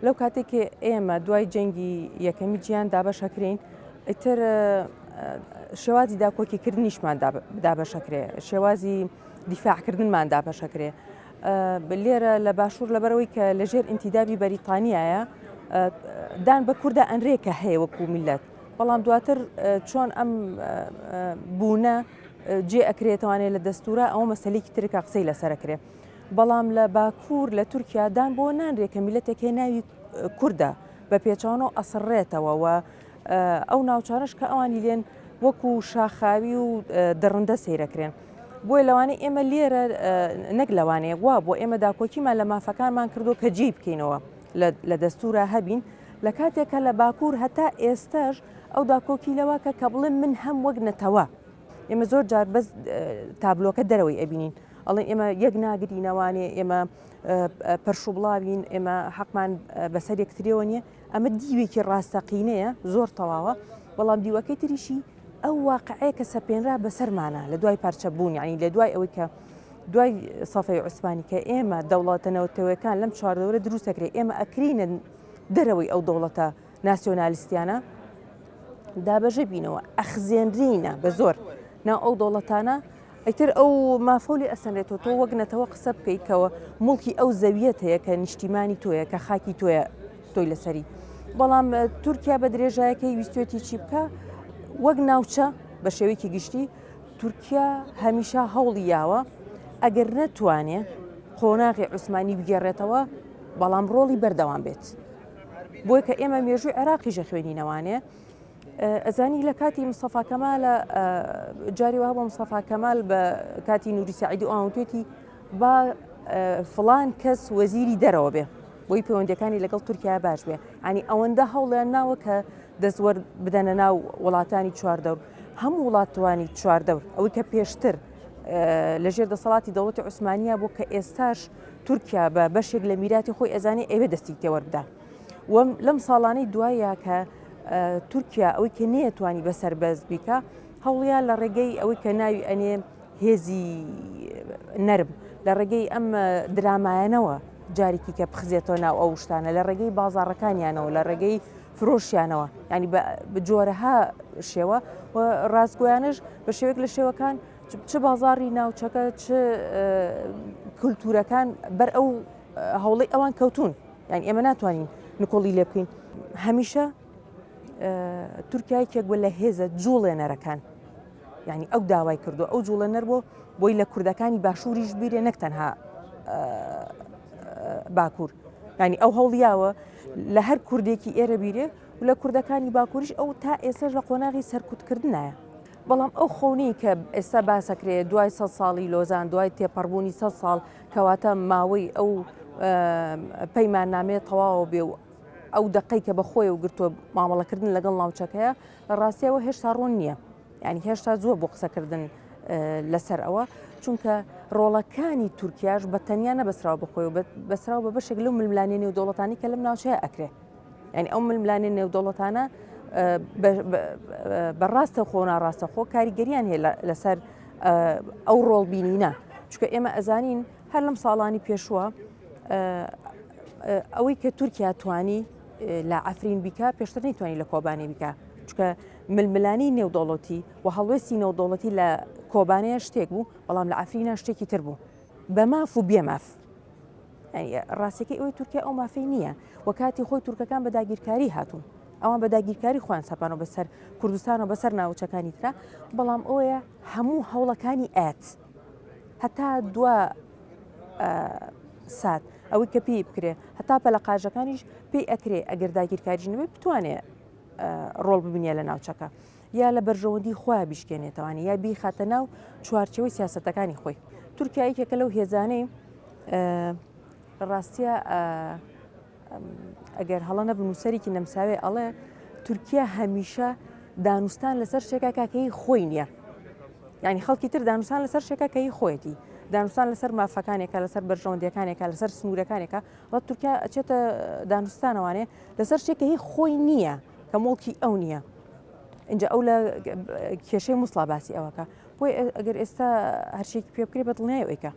لەو کاتێکی ئێمە دوای جەنگی یەکەمی جیان دابەشەکرین ئیتر شێوازی داکۆکیکردنیشمان دابەشەکرێ، شێوازی دیفاعکردنمان دابەشەکرێ. لێرە لە باشوور لەبەرەوەی کە لەژێر ئینتیدابی بەریتانیایە دان بە کووردا ئەنرێکە هەیە وەکو میلەت، بەڵام دواتر چۆن ئەم بوونە جێ ئەکرێتوانێت لە دەستورە ئەوە مەسەلێکی ترکە قسەی لەسەرەکرێ. بەڵام لە باکوور لە تورکیا دان بۆ نانرێکە میلەتێکی ناوی کووردە بە پێچانەوە ئەسڕێتەوە و ئەو ناوچانش کە ئەوانی لێن وەکو شاخاوی و دڕندە سیرەکرێن. بۆی لەوانەیە ئێمە لێرە نەک لەوانەیە وا بۆ ئێمە داکۆکیمان لە مافەکانمان کردو کە جێی بکەینەوە لە دەستورە هەبین لە کاتێکە لە باکوور هەتا ئێستاش ئەو داکۆکی لەوەکە کە بڵێن من هەم وەک نەتەوە. ئێمە زۆر جار بەس تابلۆکە دەرەوەی ئەبینین ئەڵێن ئێمە یەک ناگرینەوانێ ئێمە پەرشوبڵاوین ئێمە حەقمان بەسەر یەکترەوە نییە ئەمە دیوێکی ڕاستەقینەیە زۆر تەواوە بەڵام دیوەکەی تریشی ئەو واقعەیە کە سەپێنرا بەسەرمانە لە دوای پارچەبوون یعنی لە دوای ئەوەی کە دوای سەفەی عوسمانی کە ئێمە دەوڵاتەنەوەتەوەیەکان لەم چواردەوەرە دروستەکرێت ئێمە ئەکرینە دەرەوەی ئەو دەوڵەتە ناسیۆنالیستیانە دابەژە بینەوە ئەخزێنرینە بە زۆر ناو ئەو دەوڵەتانە ئەیتر ئەو مافۆلی ئەسەنرێتەوە تۆ وەک نەتەوە قسە بکەیتەوە مڵکی ئەو زەویەت هەیە کە نیشتیمانی تۆیە کە خاکی تۆیە تۆی لەسەری بەڵام تورکیا بە درێژایەکەی ویستێتی چی بکە وەک ناوچە بە شێوەیەکی گشتی تورکیا هەمیشە هەوڵی یاوە ئەگەر نەتوانێ قۆناغی عوسمانی بگێڕێتەوە بەڵام ڕۆڵی بەردەوام بێت بۆی کە ئێمە مێژووی عێراقیژە خوێنینەوانێ ئەزانی لە کاتی مستەفا کەمالە جاری وها بۆ مستەفا کەمال بە کاتی نووری سەعیدی و ئاوتێتی با فڵان کەس وەزیری دەرەوە بێ بۆی پەیوەندیەکانی لەگەڵ تورکیا باش بێ ینی ئەوەندە هەوڵیان ناوە کە دەستوەرد بدەنە ناو وڵاتانی چواردەور هەموو وڵاتوانی چواردەور ئەوەی کە پێشتر لەژێر دەسەڵاتی دەوڵەتی عوسمانیە بۆ کە ئێستاش تورکیا بە بەشێک لە میراتی خۆی ئەزانێ ئەوێ دەستی تێوەربدا لەم ساڵانەی دوایە کە تورکیا ئەوەی کە نەیەتوانی بەسەر بەز بیکە هەوڵیان لە ڕێگەی ئەوەی کە ناوی ئەنێ هێزی نەرم لە ڕێگەی ئەم درامایانەوە جارێکی کە بخزێتەوە ناو ئەو شتانە لە ڕێگەی بازاڕەکانیانەوە لە ڕێگەی فرۆشیانەوە ینی بە جۆرەها شێوە و ڕاستگۆیانش بە شێوەیەک لە شێوەکان چ بازاڕی ناوچەکە چ کولتورەکان بەر ئەو هەوڵی ئەوان کەوتون یعنی ئێمە ناتوانین نکۆڵی لێ بکەین هەمیشە تورکایەکێک بووە لە هێزە جوڵێنەرەکان یعنی ئەو داوای کردو ئەو جوڵێنەر بۆ بۆی لە کوردەکانی باشووریش بیرێ نەک تەنها باکوور ینی ئەو هەوڵیاوە لە هەر کوردێکی ئێرە بیرێ و لە کوردەکانی باکووریش ئەو تا ئێستاش لە قۆناغی سەرکوتکردنایە بەڵام ئەو خەونی کە ئێستا باسەکرێت دوای 100 ساڵی لۆزان دوای تێپەڕبوونی 100 ساڵ کەواتە ماوەی ئەو پەیماننامێت تەواو بێ و ئەو دقەی کە بەخۆی و گرتووە مامەڵەکردن لەگەڵ ناوچەکەیە لە ڕاستیەوە هێشتا ڕوون نییە ینی هێشتا زۆر بۆ قسەکردن لەسەر ئەوە چونکە ڕۆڵەکانی تورکیاش بە تەنیا نەبەسراوە بخۆی و بەسراو بە بەشێک لەو ململانێ نێودەوڵەتانی کە لەم ناوچەیە ئەکرێ ینی ئەو ململانێ نێودەوڵەتانە بەڕاستە خۆ ناڕاستە خۆ کاریگەریان هەیە لەسەر ئەو ڕۆڵبینینە چونکە ئێمە ئەزانین هەر لەم ساڵانی پێشووە ئەوەی کە تورکیا توانی لە ئەفرین بیکە پێشتر نەیتوانی لە کۆبانێ بیکە چونکە ململانی نێودەوڵەتی و هەڵوێستی نێودەوڵەتی لە کۆبانەیە شتێک بوو بەڵام لە ئەفرینە شتێکی تر بوو بە ماف و بێماف ڕاستیەکەی ئەوەی تورکیا ئەو مافەی نییە و کاتی خۆی تورکەکان بە داگیرکاری هاتوون ئەوان بە داگیرکاری خۆیان سەپانەوە بەسەر کوردستان و بەسەر ناوچەکانی ترا بەڵام ئەوەیە هەموو هەوڵەکانی ئەت هەتا دوا سات ئەوەی کە پێی بکرێ هەتا پەلە قاژەکانیش پێی ئەکرێ ئەگەر داگیرکاریش نەبێت بتوانێت ڕۆڵ ببینێ لە ناوچەکە یا لە بەرژەوەندی خۆیان بیشکێنێتەوانی یا بیخاتە ناو چوارچەوەی سیاسەتەکانی خۆی تورکیایەکێکە لەو هێزانەی ڕاستیە ئەگەر هەڵە نەبن و سەرێکی نەمساوێ ئەڵێ تورکیا هەمیشە دانوستان لەسەر شتێکا کاکەی خۆی نییە یعنی خەڵکی تر دانوستان لەسەر شتێکا کەی خۆیەتی دانوستان لەسەر مافەکانێکە لەسەر بەرژەوەندیەکانێکە لەسەر سنوورەکانێکە وڵات تورکیا ئەچێتە دانوستانەوانێ لەسەر شتێکە هی خۆی نییە کە مڵکی ئەو نییە اینجا ئەو لە کێشەی مووسڵا باسی ئەوەکە بۆی ئەگەر ئێستا هەرشێکی پێ بکرێ بە دڵنیای ئەوەیکە